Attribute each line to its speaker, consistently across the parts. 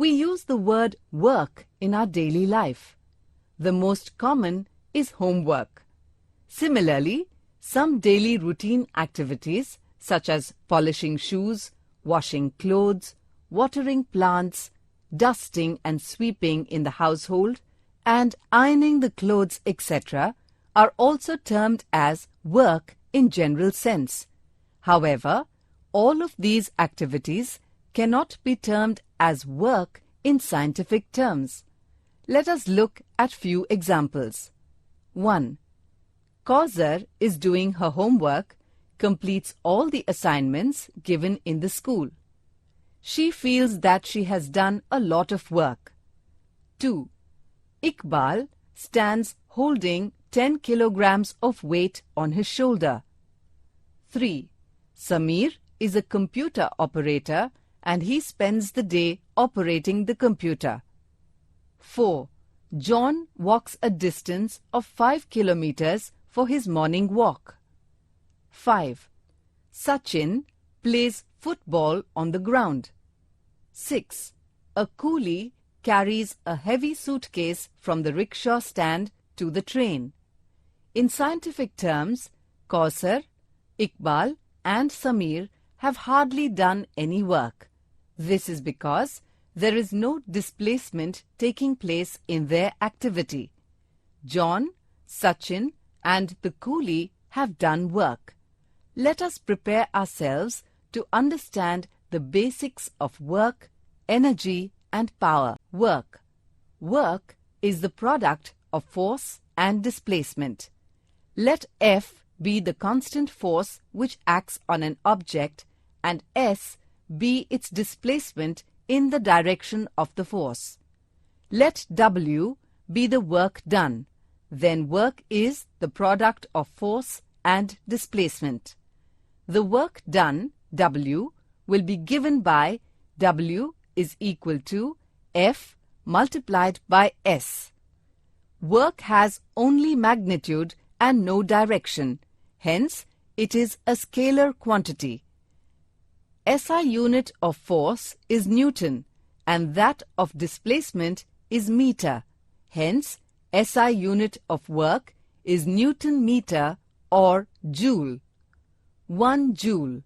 Speaker 1: We use the word work in our daily life. The most common is homework. Similarly, some daily routine activities such as polishing shoes, washing clothes, watering plants, dusting and sweeping in the household, and ironing the clothes, etc., are also termed as work in general sense. However, all of these activities cannot be termed as work in scientific terms. Let us look at few examples. 1. Kausar is doing her homework, completes all the assignments given in the school. She feels that she has done a lot of work. 2. Iqbal stands holding 10 kilograms of weight on his shoulder. 3. Samir is a computer operator and he spends the day operating the computer. 4. John walks a distance of 5 kilometers for his morning walk. 5. Sachin plays football on the ground. 6. A coolie carries a heavy suitcase from the rickshaw stand to the train. In scientific terms, Kausar, Iqbal and Samir have hardly done any work. This is because there is no displacement taking place in their activity. John, Sachin and the coolie have done work. Let us prepare ourselves to understand the basics of work, energy and power. Work. Work is the product of force and displacement. Let F be the constant force which acts on an object and S be its displacement in the direction of the force. Let W be the work done. Then work is the product of force and displacement. The work done, W, will be given by W is equal to F multiplied by S. Work has only magnitude and no direction. Hence, it is a scalar quantity. SI unit of force is Newton and that of displacement is meter. Hence, SI unit of work is Newton meter or joule. 1 joule.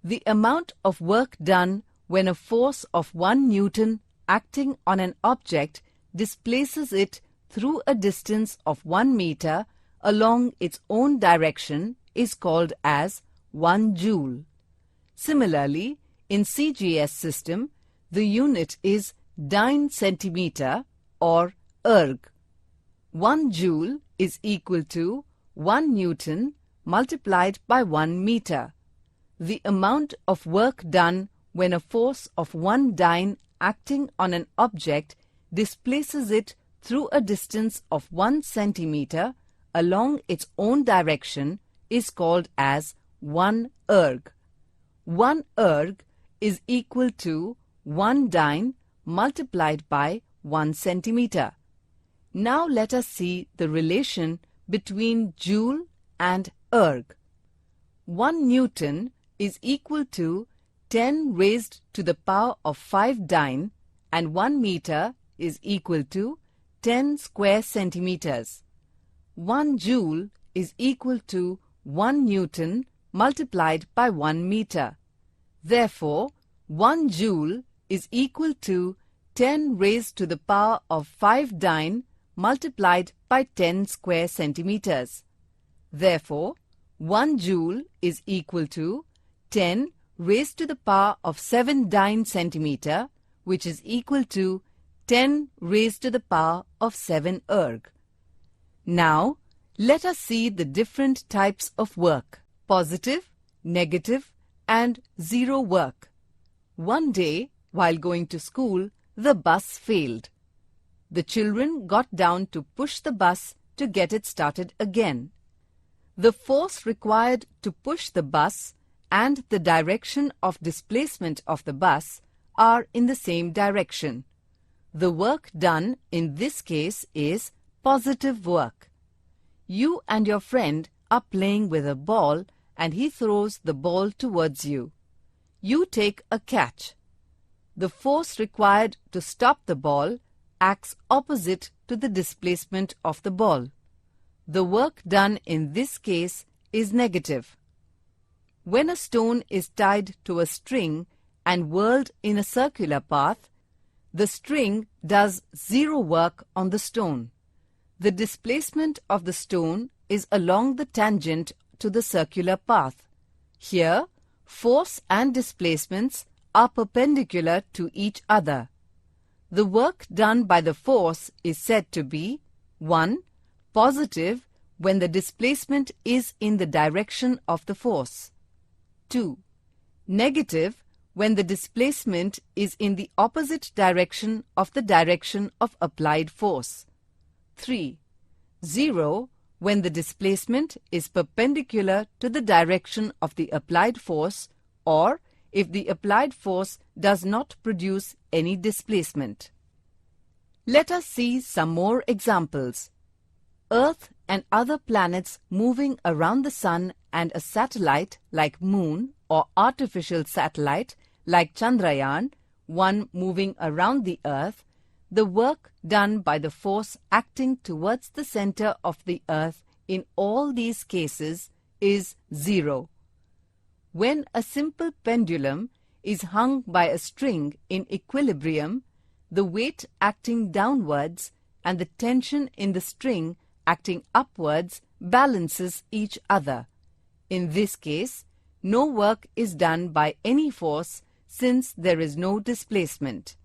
Speaker 1: The amount of work done when a force of 1 Newton acting on an object displaces it through a distance of 1 meter along its own direction is called as 1 joule. Similarly, in CGS system, the unit is dyne centimeter or erg. 1 joule is equal to 1 Newton multiplied by 1 meter. The amount of work done when a force of 1 dyne acting on an object displaces it through a distance of 1 centimeter along its own direction is called as 1 erg. 1 erg is equal to 1 dyne multiplied by 1 centimeter. Now let us see the relation between joule and erg. 1 Newton is equal to 10 raised to the power of 5 dyne and 1 meter is equal to 10 square centimeters. 1 joule is equal to 1 Newton multiplied by 1 meter. Therefore, 1 joule is equal to 10 raised to the power of 5 dyne multiplied by 10 square centimeters. Therefore, 1 joule is equal to 10 raised to the power of 7 dyne centimeter, which is equal to 10 raised to the power of 7 erg. Now, let us see the different types of work: positive, negative, and zero work. One day, while going to school, the bus failed. The children got down to push the bus to get it started again. The force required to push the bus and the direction of displacement of the bus are in the same direction. The work done in this case is positive work. You and your friend are playing with a ball and he throws the ball towards you. You take a catch. the force required to stop the ball acts opposite to the displacement of the ball. The work done in this case is negative. When a stone is tied to a string and whirled in a circular path, the string does zero work on the stone. The displacement of the stone is along the tangent to the circular path. Here, force and displacements are perpendicular to each other. The work done by the force is said to be 1. Positive when the displacement is in the direction of the force. 2. Negative when the displacement is in the opposite direction of the direction of applied force. 3. 0 when the displacement is perpendicular to the direction of the applied force, or if the applied force does not produce any displacement. Let us see some more examples. Earth and other planets moving around the Sun and a satellite like Moon or artificial satellite like Chandrayaan, one moving around the Earth, the work done by the force acting towards the center of the Earth in all these cases is 0. When a simple pendulum is hung by a string in equilibrium, the weight acting downwards and the tension in the string acting upwards balances each other. In this case, no work is done by any force since there is no displacement.